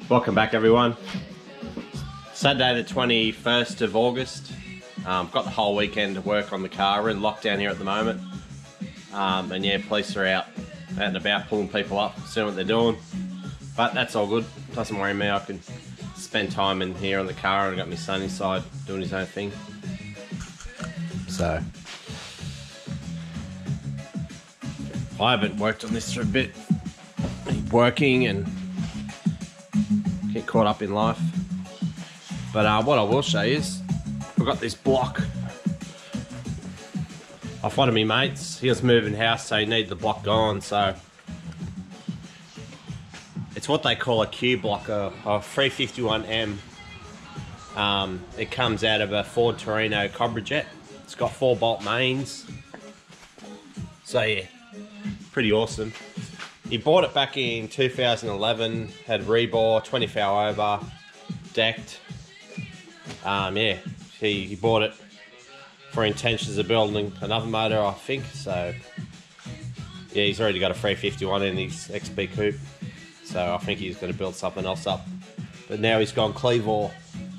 Welcome back, everyone. Saturday the 21st of August. Got the whole weekend to work on the car. We're in lockdown here at the moment. And yeah, police are out and about pulling people up, seeing what they're doing. But that's all good. Doesn't worry me. I can spend time in here on the car, and I got my son inside doing his own thing. So I haven't worked on this for a bit. Working and get caught up in life. But what I will show you is I've got this block off one of my mates. He was moving house, so he needed the block gone. So it's what they call a Q block, a 351M. It comes out of a Ford Torino Cobra Jet. It's got 4-bolt mains. So yeah, pretty awesome. He bought it back in 2011, had rebore, 24 over, decked. Yeah, he bought it for intentions of building another motor, I think. So yeah, he's already got a 351 in his XP Coupe. So I think he's going to build something else up. But now he's gone Cleavor,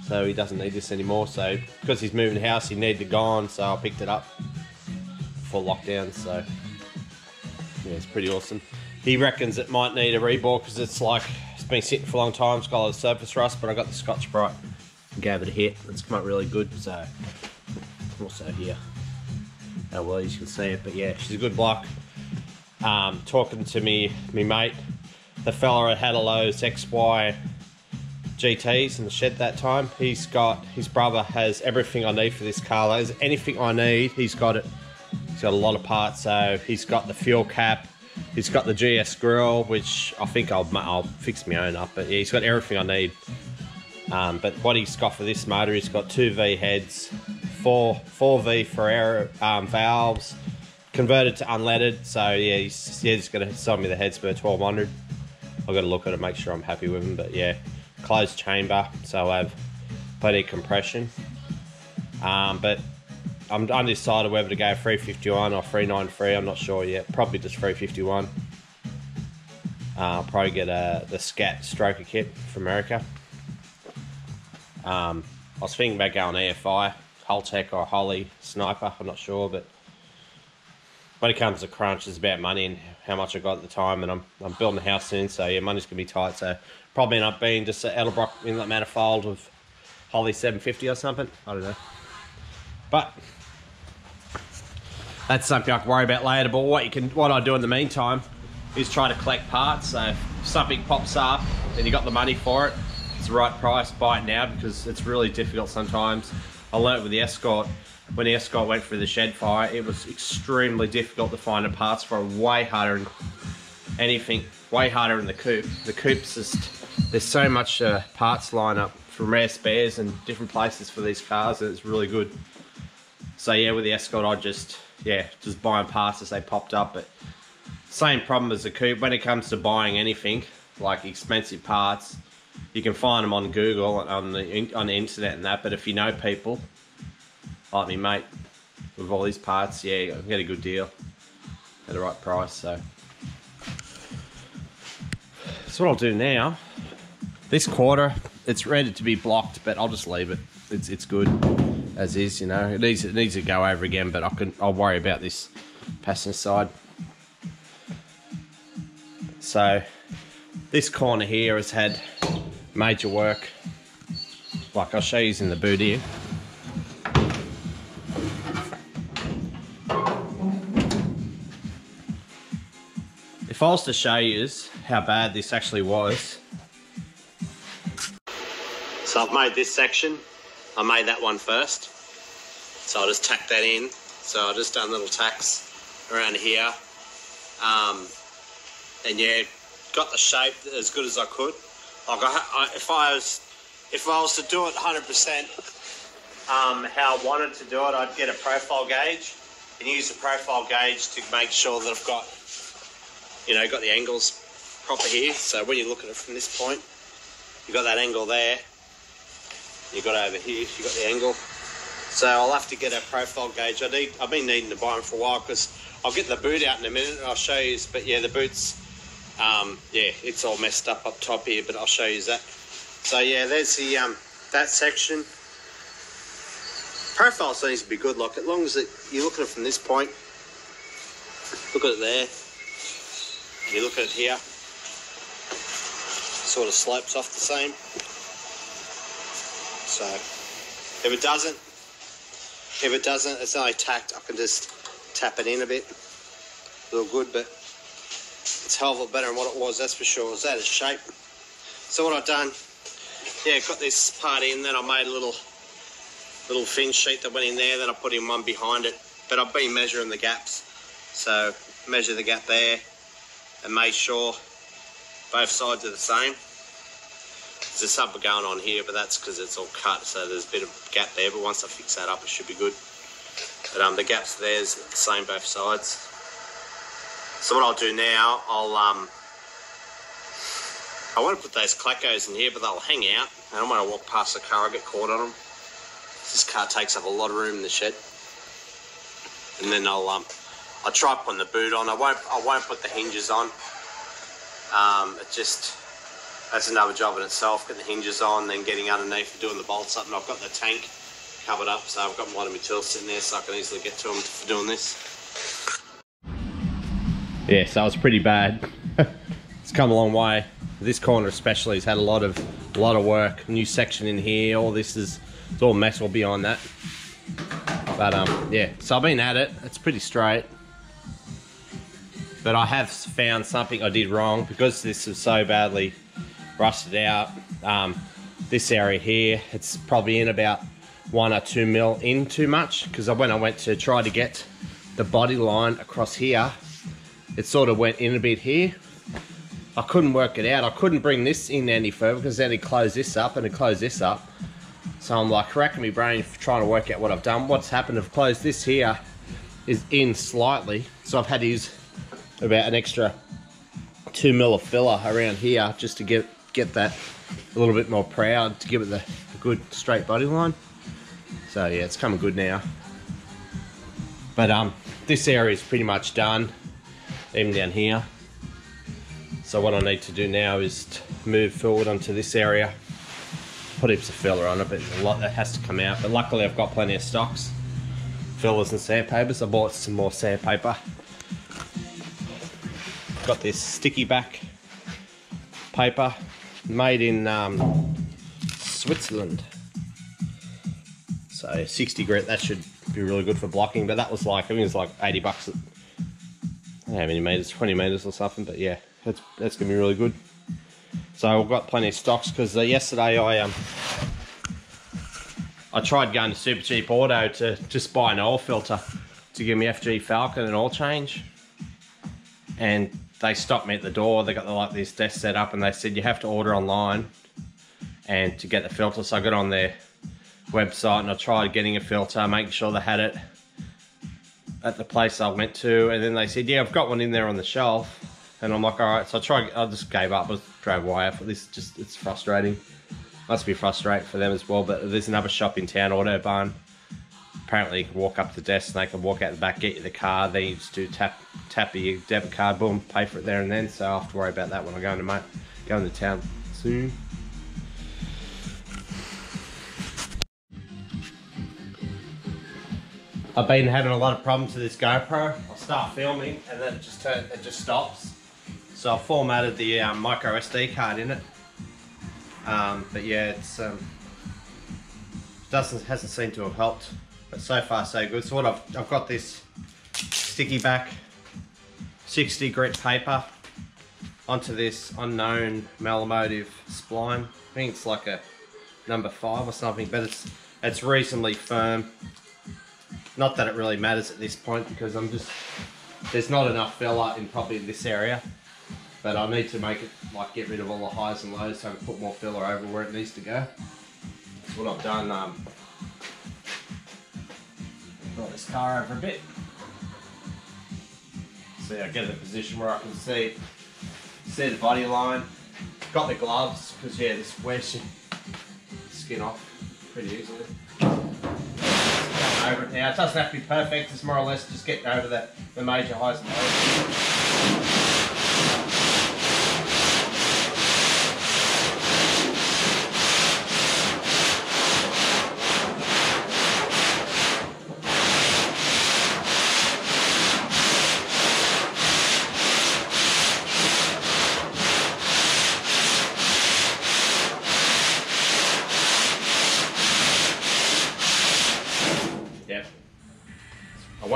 so he doesn't need this anymore. So because he's moving house, he needed it gone, so I picked it up for lockdown. So yeah, it's pretty awesome. He reckons it might need a rebore because it's been sitting for a long time. It's got a lot of surface rust, but I got the Scotch-Brite and gave it a hit. It's come up really good. So also here, how well you can see it. But yeah, she's a good block. Talking to me mate, the fella had a Lowe's XY GTs in the shed that time. His brother has everything I need for this car. There's anything I need, he's got it. He's got a lot of parts. So he's got the fuel cap. He's got the GS grill, which I think I'll fix my own up. But yeah, he's got everything I need. But what he's got for this motor, he's got 2V heads, 4V for air valves, converted to unleaded. So yeah, he's going to sell me the heads for 1200. I've got to look at it, make sure I'm happy with them. But yeah, closed chamber, so I have plenty of compression. But I'm undecided whether to go 351 or 393. I'm not sure yet. Probably just 351. I'll probably get the Scat Stroker kit from America. I was thinking about going EFI, Holtec or Holly Sniper. I'm not sure, but when it comes to crunch, it's about money and how much I got at the time. And I'm building a house soon, so yeah, money's gonna be tight. So probably end up being just an Edelbrock inlet manifold with Holly 750 or something. I don't know, but that's something I can worry about later. But what I do in the meantime is try to collect parts. So if something pops up and you got the money for it, it's the right price, buy it now, because it's really difficult sometimes. I learnt with the Escort, when the Escort went through the shed fire, it was extremely difficult to find the parts for it. Way harder than anything, way harder than the Coupe. The Coupe's just, there's so much parts line up from rare spares and different places for these cars, and it's really good. So yeah, with the Escort, I just buying parts as they popped up. But same problem as the Coupe when it comes to buying anything like expensive parts. You can find them on Google and on the internet and that, but if you know people like me mate with all these parts, yeah, you can get a good deal at the right price. So what I'll do now, this quarter it's ready to be blocked, but I'll just leave it. It's good as is, you know. It needs to go over again, but I'll worry about this passenger side. So this corner here has had major work. Like I'll show you in the boot here. If I was to show you how bad this actually was. So I've made this section. I made that one first. So I'll just tack that in. So I've just done little tacks around here. And yeah, got the shape as good as I could. Like if I was to do it 100%, how I wanted to do it, I'd get a profile gauge and use the profile gauge to make sure that I've got the angles proper here. So when you look at it from this point, you've got that angle there. You've got over here, you've got the angle. So I'll have to get a profile gauge. I've been needing to buy them for a while, because I'll get the boot out in a minute and I'll show you. But yeah, the boot's yeah, it's all messed up top here, but I'll show you that. So yeah, there's the that section. Profile seems to be good, like as long as you look at it from this point, look at it there, you look at it here, sort of slopes off the same. So if it doesn't, it's only tacked. I can just tap it in a bit. A little good, but it's a hell of a lot better than what it was, that's for sure. It's out of shape. So what I've done, yeah, got this part in, then I made a little fin sheet that went in there, then I put in one behind it. But I've been measuring the gaps. So measure the gap there and made sure both sides are the same. There's a sub going on here, but that's because it's all cut, so there's a bit of gap there, but once I fix that up, it should be good. But the gaps there's the same both sides. So what I'll do now, I want to put those clackos in here, but they'll hang out. And when I walk past the car, I get caught on them. This car takes up a lot of room in the shed. And then I'll try putting the boot on. I won't put the hinges on. That's another job in itself, getting the hinges on, then getting underneath and doing the bolts up. And I've got the tank covered up, so I've got a lot of material sitting there, so I can easily get to them for doing this. Yeah, so it's pretty bad. It's come a long way. This corner especially has had a lot of work. New section in here. All this it's all metal behind that. But yeah, so I've been at it. It's pretty straight. But I have found something I did wrong because this is so badly rusted out. This area here, it's probably in about 1 or 2 mil in too much, because when I went to try to get the body line across here, it sort of went in a bit here. I couldn't work it out. I couldn't bring this in any further because then it closed this up and it closed this up. So I'm like racking my brain trying to work out what I've done. What's happened, I've closed this here is in slightly, so I've had to use about an extra 2 mil of filler around here just to get that a little bit more proud, to give it the good straight body line. So yeah, it's coming good now. But this area is pretty much done, even down here. So what I need to do now is to move forward onto this area, put heaps of filler on it, but a lot that has to come out. But luckily I've got plenty of stocks, fillers and sandpapers. I bought some more sandpaper. Got this sticky back paper made in Switzerland. So 60 grit, that should be really good for blocking, but that was like, I think it was like 80 bucks. I don't know how many meters, 20 meters or something, but yeah, that's gonna be really good. So I've got plenty of stocks because yesterday I tried going to Super Cheap Auto to just buy an oil filter to give me FG Falcon an oil change, and they stopped me at the door. They got like this desk set up and they said you have to order online and to get the filter. So I got on their website and I tried getting a filter, making sure they had it at the place I went to, and then they said, yeah, I've got one in there on the shelf. And I'm like, all right. So I just gave up. I drove away for this. It's frustrating. Must be frustrating for them as well. But there's another shop in town, Autobahn. Apparently you can walk up to the desk and they can walk out the back, get you the car. Then you just do tap your debit card, boom, pay for it there and then. So I have to worry about that when I go into town soon. I've been having a lot of problems with this GoPro. I'll start filming and then it just stops. So I formatted the micro SD card in it. But yeah, it's hasn't seemed to have helped. But so far so good. So what I've got this sticky back 60 grit paper onto this unknown Malamotive spline. I think it's like a number 5 or something, but it's reasonably firm. Not that it really matters at this point because there's not enough filler in probably this area, but I need to make it like get rid of all the highs and lows so I can put more filler over where it needs to go. That's what I've done. Brought this car over a bit. See, I get in a position where I can see the body line. Got the gloves because yeah, this wears your skin off pretty easily. Over it now. It doesn't have to be perfect, it's more or less just getting over the major highs and lows.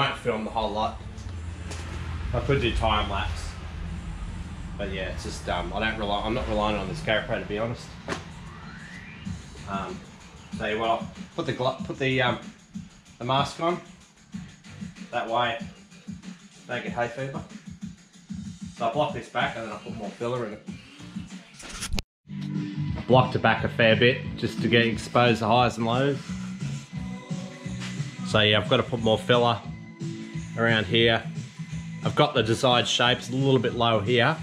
won't film the whole lot. I could do time lapse, but yeah, it's just I'm not relying on this GoPro, to be honest. So you want to put the mask on. That way, don't get hay fever. So I block this back and then I put more filler in it. I blocked it back a fair bit just to get exposed the highs and lows. So yeah, I've got to put more filler around here. I've got the desired shapes a little bit low here.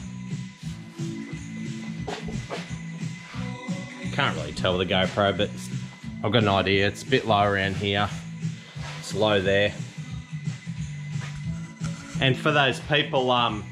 Can't really tell with the GoPro, but I've got an idea. It's a bit low around here. It's low there. And for those people, I'm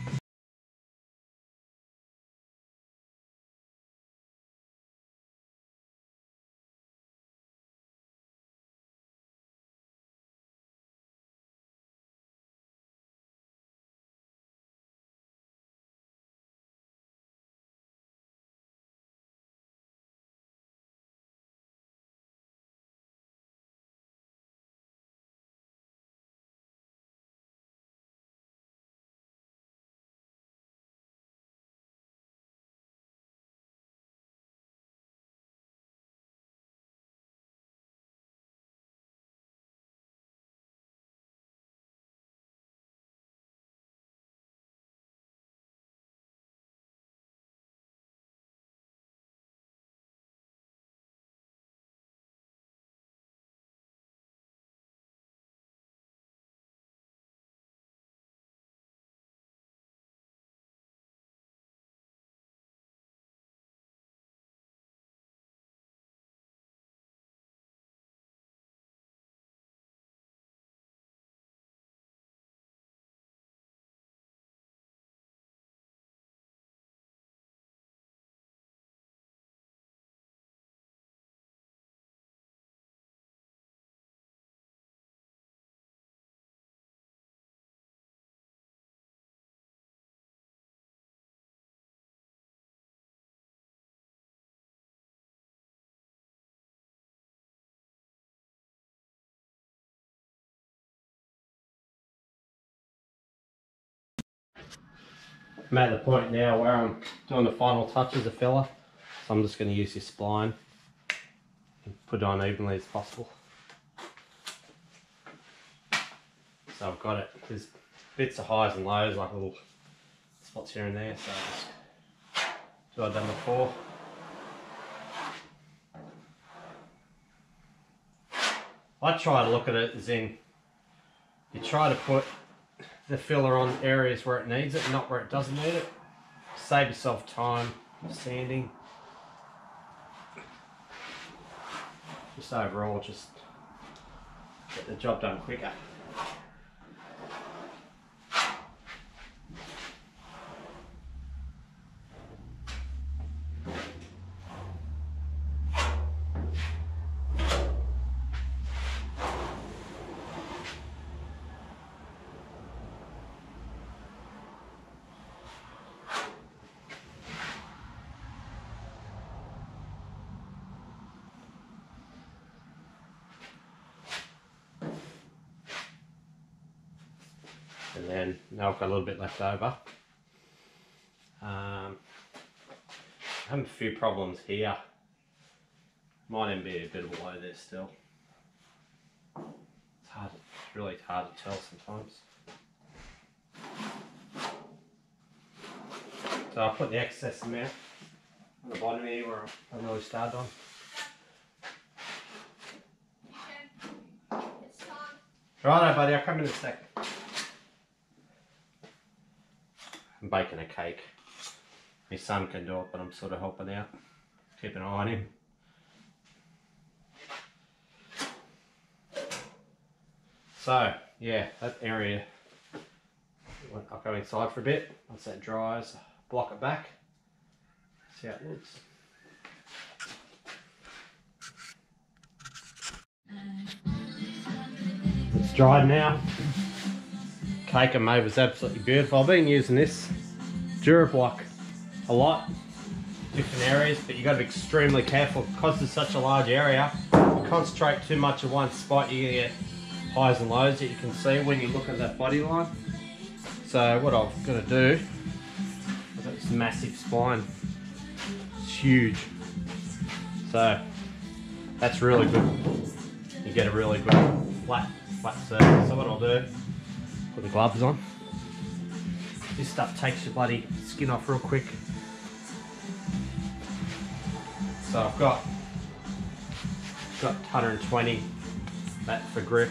at the point now where I'm doing the final touches of filler. So I'm just going to use this spline and put it on evenly as possible. So I've got it. There's bits of highs and lows, like little spots here and there. So just do what I've done before. I try to look at it as in, you try to put the filler on areas where it needs it, not where it doesn't need it. Save yourself time sanding. Just overall, just get the job done quicker. And then now I've got a little bit left over. I have a few problems here. Might even be a bit of a low there still. It's really hard to tell sometimes. So I'll put the excess amount on the bottom here where I really started on. Righto buddy, I'll come in a sec. I'm baking a cake. My son can do it, but I'm sort of helping out. Keep an eye on him. So, yeah, that area, I'll go inside for a bit. Once that dries, block it back. See how it looks. It's dried now. Cake I made was absolutely beautiful. I've been using this Durablock a lot, different areas, but you got to be extremely careful because it's such a large area. If you concentrate too much in one spot, you get highs and lows that you can see when you look at that body line. So what I've got to do, I've got this massive spine. It's huge. So that's really good. You get a really good flat surface. So what I'll do, put the gloves on. This stuff takes your bloody skin off real quick. So I've got 120, that for grip.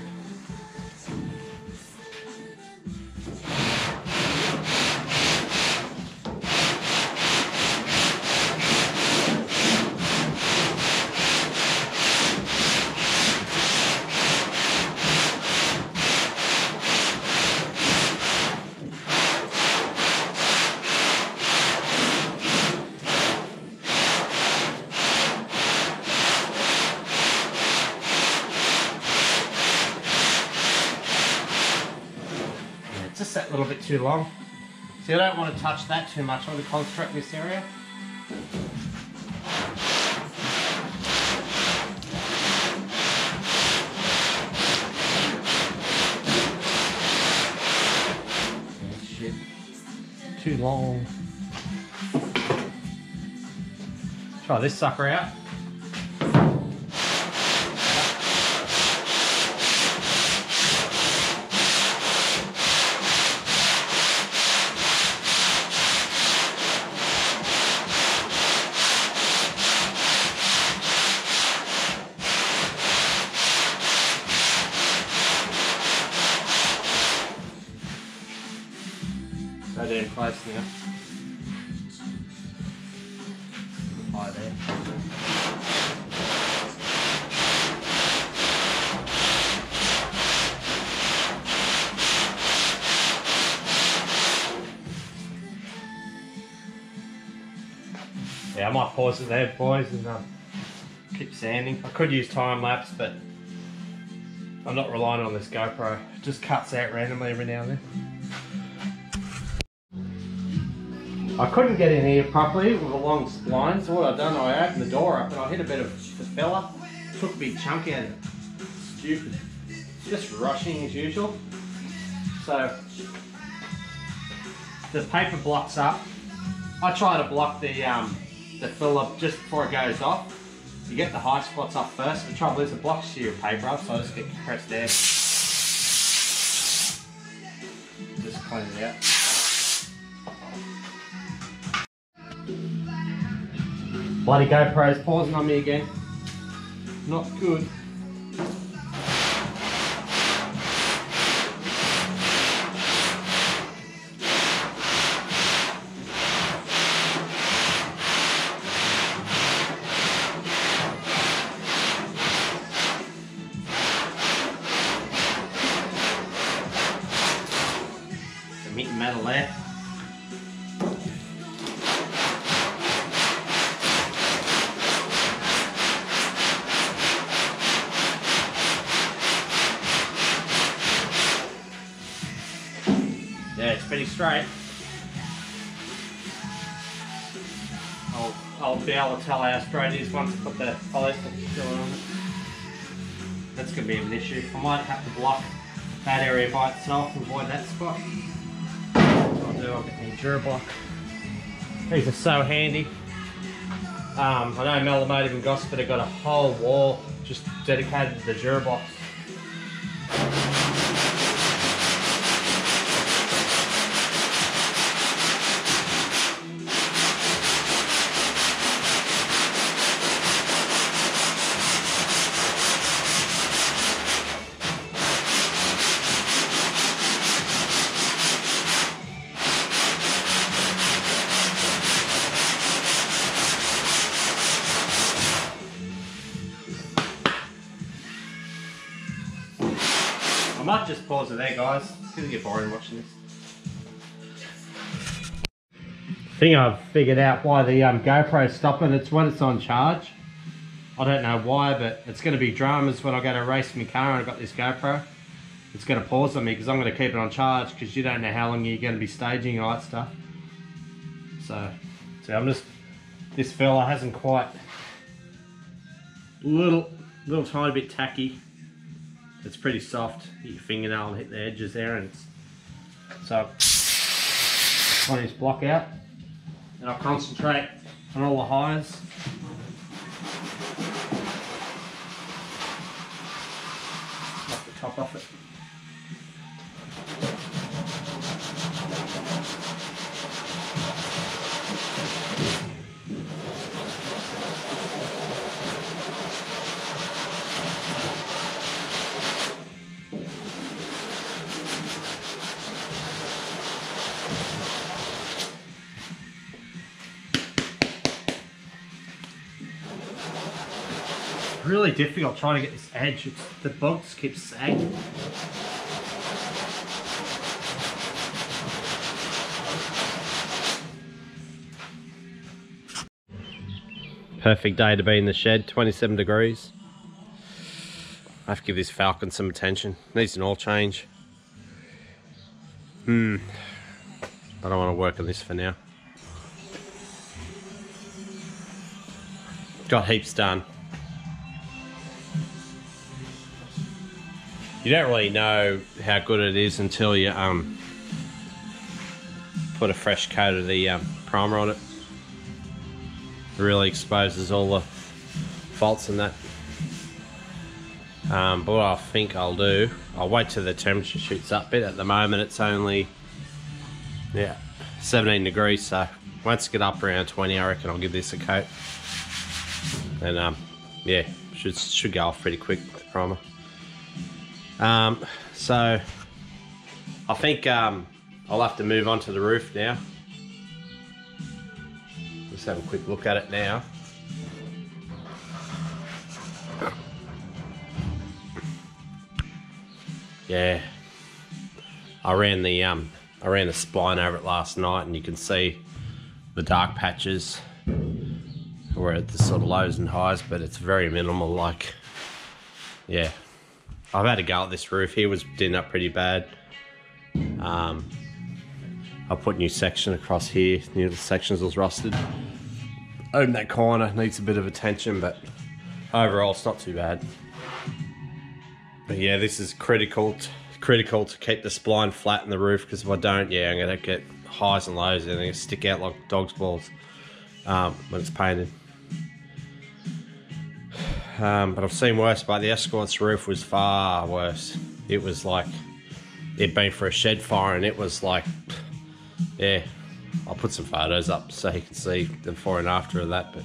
Just that little bit too long. See, I don't want to touch that too much. I want to concentrate in this area. Oh, shit. Too long. Try this sucker out. So they're in place now. High there. Yeah, I might pause it there, boys, and keep sanding. I could use time lapse, but I'm not relying on this GoPro. It just cuts out randomly every now and then. I couldn't get in here properly with a long spline, so what I've done, I opened the door up and I hit a bit of the fella. Took a big chunk out of it. Stupid. Just rushing as usual. So the paper blocks up. I try to block the filler just before it goes off. You get the high spots up first. The trouble is it blocks your paper up, so I just get compressed air. Just clean it out. Bloody GoPro's pausing on me again. Not good. Some meat and metal there. Yeah, it's pretty straight. I'll be able to tell how straight it is once I put the polyester filler on it. That's going to be an issue. I might have to block that area by itself and avoid that spot. I'll get the DuraBlock. These are so handy. I know Melamative and Gosford have got a whole wall just dedicated to the DuraBlock. I might just pause it there, guys. It's gonna get boring watching this. I think I've figured out why the GoPro's stopping. It's when it's on charge. I don't know why, but it's going to be dramas when I go to race my car and I've got this GoPro. It's going to pause on me because I'm going to keep it on charge because you don't know how long you're going to be staging and all that stuff. So I'm just, this fella hasn't quite, little tiny bit tacky. it's pretty soft. Your fingernail will hit the edges there, and so on this block out, and I'll concentrate on all the highs. Knock the top off it. Really difficult trying to get this edge. The bolts keep sagging. Perfect day to be in the shed, 27 degrees. I have to give this Falcon some attention. Needs an oil change. I don't want to work on this for now. Got heaps done. You don't really know how good it is until you put a fresh coat of the primer on it. It really exposes all the faults in that. But what I think I'll do, I'll wait till the temperature shoots up a bit. At the moment it's only 17 degrees, so once it get up around 20 I reckon I'll give this a coat. And yeah, should go off pretty quick with the primer. So I think I'll have to move on to the roof now. Let's have a quick look at it now. Yeah, I ran the spline over it last night, and you can see the dark patches where at the sort of lows and highs, but it's very minimal. Like, yeah, I've had a go at this roof. Here was dinning up pretty bad. I put new section across here. New sections was rusted. Over that corner needs a bit of attention, but overall it's not too bad. But yeah, this is critical to keep the spline flat in the roof, because if I don't, yeah, I'm gonna get highs and lows and they're gonna stick out like dog's balls when it's painted. But I've seen worse, but the Escort's roof was far worse. It was like it'd been for a shed fire, and it was like, yeah, I'll put some photos up so you can see the before and after of that. But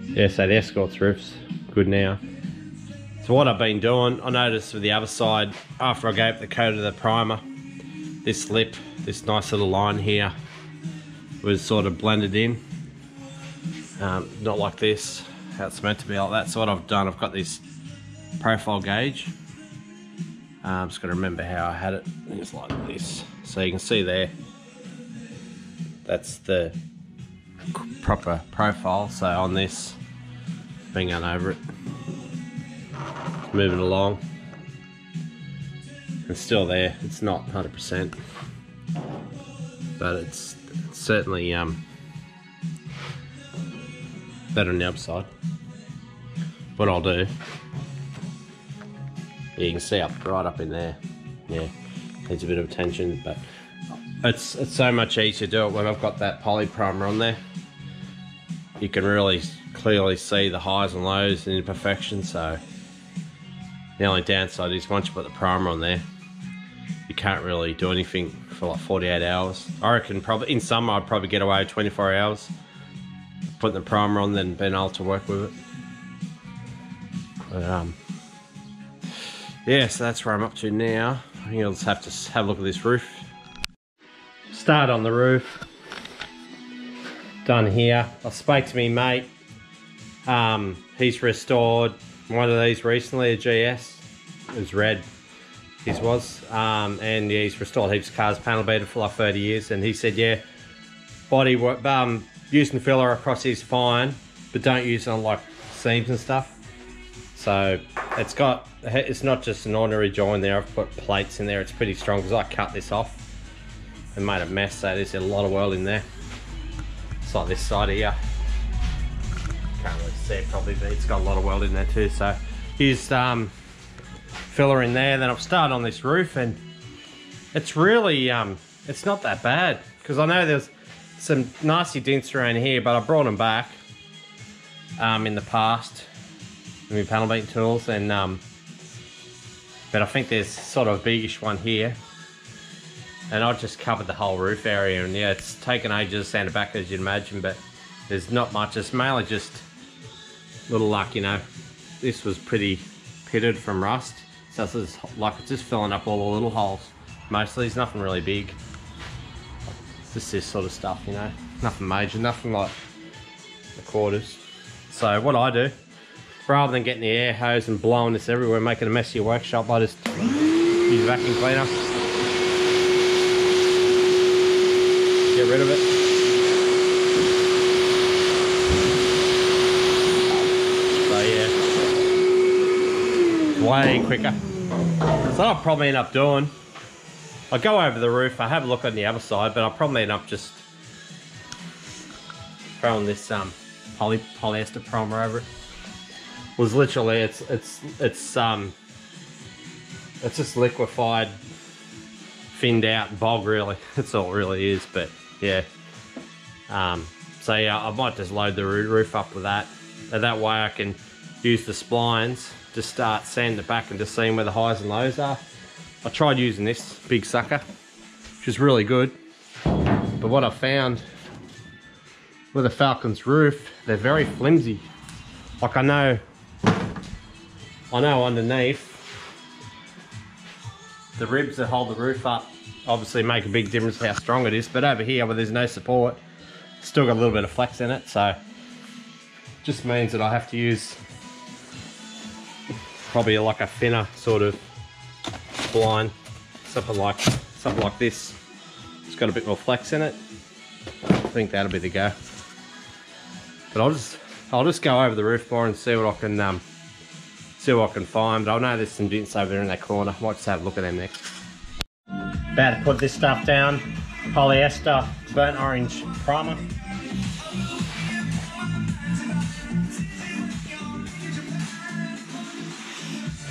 yeah, so the Escort's roof's good now. So what I've been doing, I noticed with the other side, after I gave the coat of the primer, this lip, this nice little line here, was sort of blended in. Not like this, how it's meant to be like that. So what I've done, I've got this profile gauge. I'm just going to remember how I had it. It's like this. So you can see there, that's the proper profile. So on this, bring on over it, moving along. It's still there. It's not 100%, but it's certainly better on the upside. What I'll do, yeah, you can see right up in there. Yeah, needs a bit of attention, but it's so much easier to do it when I've got that poly primer on there. You can really clearly see the highs and lows and imperfections. So the only downside is once you put the primer on there, you can't really do anything for like 48 hours. I reckon probably in summer I'd probably get away with 24 hours putting the primer on, then being able to work with it. But yeah, so that's where I'm up to now. I think I'll just have to have a look at this roof. Start on the roof. Done here. I spoke to me mate. He's restored one of these recently, a GS. It was red, his was. And yeah, he's restored heaps of cars, panel beater for like 30 years. And he said, yeah, bodywork, using filler across is fine, but don't use it on like seams and stuff. So it's not just an ordinary join there. I've put plates in there. It's pretty strong because I cut this off. and made a mess, so there's a lot of welding there. It's like this side here. Can't really see it probably, but it's got a lot of welding there too. So used filler in there. Then I've started on this roof, and it's really it's not that bad, because I know there's some nasty dents around here, but I brought them back in the past with my panel beating tools, and but I think there's sort of a biggish one here, and I've just covered the whole roof area, and yeah, it's taken ages to sand it back, as you'd imagine, but there's not much. It's mainly just little luck, you know. This was pretty pitted from rust, so it's just, like, it's just filling up all the little holes. Mostly, there's nothing really big. Just this sort of stuff, you know. Nothing major, nothing like the quarters. So what I do, rather than getting the air hose and blowing this everywhere, making a mess of your workshop, I just use a vacuum cleaner. Get rid of it. So yeah, way quicker. So I'll probably end up doing, I'll go over the roof, I have a look on the other side, but I'll probably end up just throwing this polyester primer over it. Was literally, it's just liquefied, thinned out bog, really. That's all it really is. But yeah, so yeah, I might just load the roof up with that, and that way I can use the splines to start sanding it back and just seeing where the highs and lows are. I tried using this big sucker, which is really good, but what I found with the Falcon's roof, they're very flimsy. Like, I know underneath, the ribs that hold the roof up obviously make a big difference how strong it is, but over here where there's no support, it's still got a little bit of flex in it, so just means that I have to use probably like a thinner sort of spline, something like this. It's got a bit more flex in it. I think that'll be the go. But I'll just go over the roof more and see what I can find. But I know there's some dents over there in that corner. Might just have a look at them next. About to put this stuff down. Polyester burnt orange primer.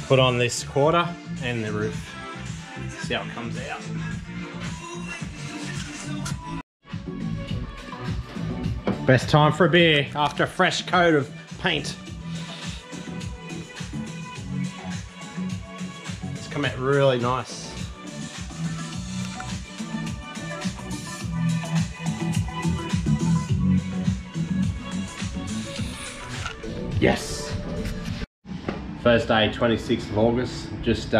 Put on this quarter and the roof. See how it comes out. Best time for a beer after a fresh coat of paint. It's come out really nice. Yes! First day, 26th of August. Just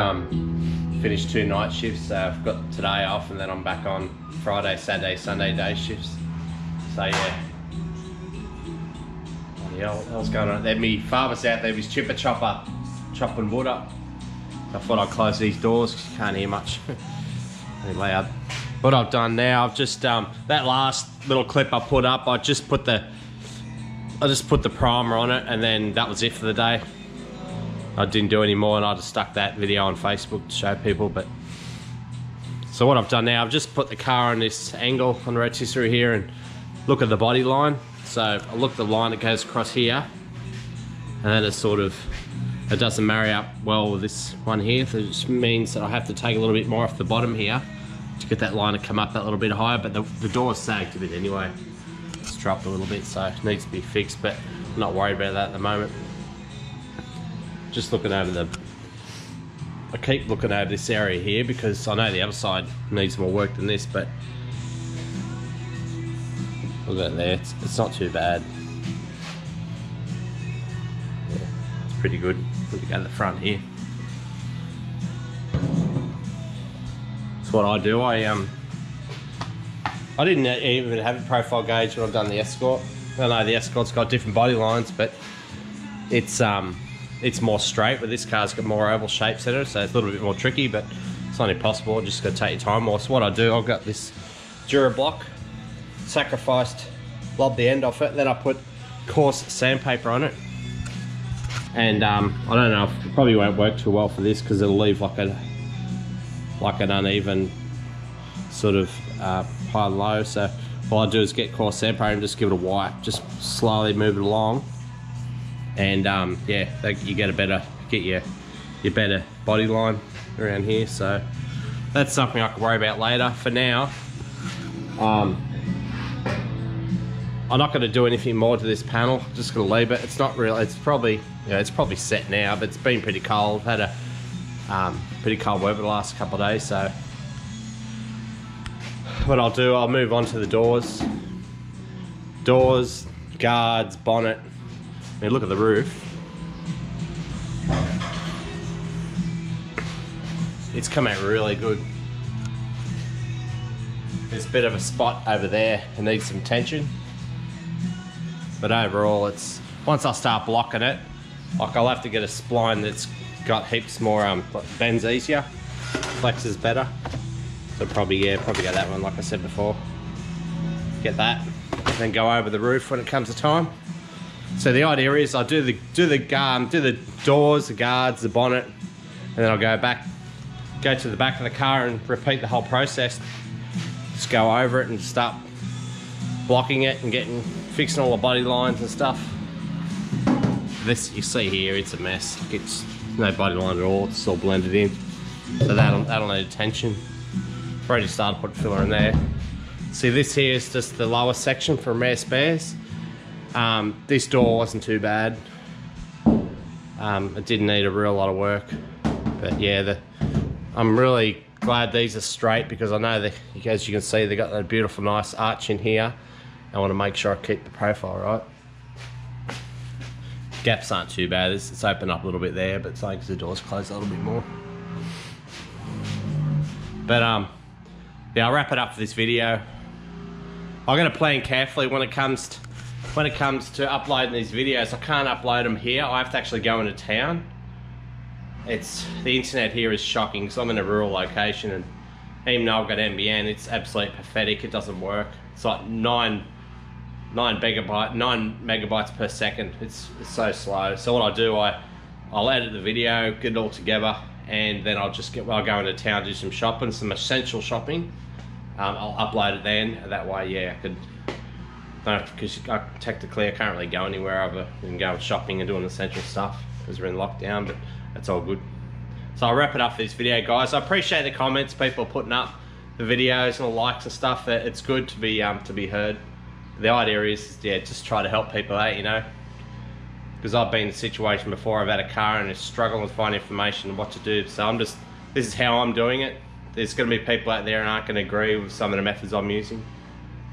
finished 2 night shifts, so I've got today off, and then I'm back on Friday, Saturday, Sunday day shifts. So yeah. What else going on? There, me father's out there with his chipper chopper, chopping wood up. I thought I'd close these doors because you can't hear much. Very loud. What I've done now, I've just that last little clip I put up, I just put the primer on it, and then that was it for the day. I didn't do any more, and I just stuck that video on Facebook to show people. But so what I've done now, I've just put the car on this angle on the rotisserie here and look at the body line. So I look at the line that goes across here, and then it doesn't marry up well with this one here, so it just means that I have to take a little bit more off the bottom here to get that line to come up that little bit higher. But the door's sagged a bit anyway. It's dropped a little bit, so it needs to be fixed, but I'm not worried about that at the moment. Just looking over I keep looking over this area here because I know the other side needs more work than this, but look at it there, it's not too bad. Yeah, it's pretty good. Look at the front here. That's what I do. I didn't even have a profile gauge when I've done the Escort. I know the Escort's got different body lines, but it's more straight, but this car's got more oval shapes in it, so it's a little bit more tricky, but it's not impossible. Just got to take your time more. So what I do, I've got this Dura block, sacrificed, lobbed the end off it, then I put coarse sandpaper on it, and I don't know, it probably won't work too well for this because it'll leave like an uneven sort of high and low. So all I do is get core separator and just give it a wipe, just slowly move it along, and yeah, you get your better body line around here. So that's something I can worry about later. For now, I'm not going to do anything more to this panel. Just going to leave it. It's not real. It's probably, you know, it's probably set now, but it's been pretty cold. Had a pretty cold weather the last couple of days. So what I'll do, I'll move on to the doors, guards, bonnet. I mean, look at the roof. It's come out really good. There's a bit of a spot over there that needs some attention, but overall, it's, once I start blocking it, like I'll have to get a spline that's got heaps more, bends easier, flexes better. So probably get that one, like I said before. Get that, and then go over the roof when it comes to time. So the idea is I do the doors, the guards, the bonnet, and then I'll go to the back of the car and repeat the whole process. Just go over it and start blocking it and fixing all the body lines and stuff. This you see here, it's a mess. It's no body line at all. It's all blended in. So that'll need attention. I've already started putting filler in there. See, this here is just the lower section for rare spares. This door wasn't too bad. It didn't need a real lot of work, but yeah, I'm really glad these are straight, because I know that, as you can see, they got that beautiful nice arch in here. I want to make sure I keep the profile right. Gaps aren't too bad. It's opened up a little bit there, but it's only because the door's closed a little bit more. But yeah, I'll wrap it up for this video. I'm going to plan carefully when it comes to uploading these videos. I can't upload them here. I have to actually go into town. The internet here is shocking, because I'm in a rural location, and even though I've got NBN, it's absolutely pathetic. It doesn't work. It's like 9 megabytes per second. It's so slow. So what I do, I'll edit the video, get it all together, and then I'll go into town, do some shopping, some essential shopping. I'll upload it then. That way, yeah, because technically I can't really go anywhere other than go shopping and doing essential stuff, because we're in lockdown, but that's all good. So I'll wrap it up for this video, guys. I appreciate the comments, people putting up the videos and the likes and stuff. It's good to be heard. The idea is, yeah, just try to help people out, you know, because I've been in a situation before. I've had a car and it's struggling to find information and what to do. So this is how I'm doing it. There's going to be people out there and aren't going to agree with some of the methods I'm using,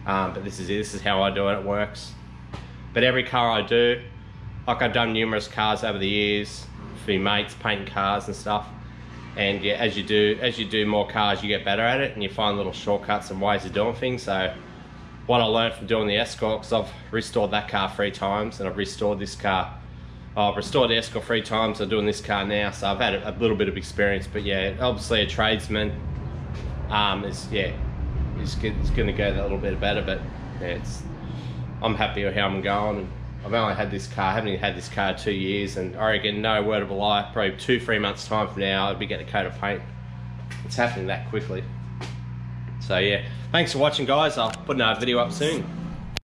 but this is how I do it. It works. But every car I do, like I've done numerous cars over the years for your mates, painting cars and stuff, and yeah, as you do more cars, you get better at it, and you find little shortcuts and ways of doing things. So what I learned from doing the Escort, because I've restored that car 3 times, and I've restored this car. I've restored the Escort 3 times. I'm doing this car now, so I've had a little bit of experience. But yeah, obviously a tradesman is going to go that little bit better. But yeah, I'm happy with how I'm going. And I've only had this car, I haven't even had this car 2 years, and I reckon, no word of a lie, probably 2-3 months time from now, I'll be getting a coat of paint. It's happening that quickly. So yeah, thanks for watching, guys. I'll put another video up soon.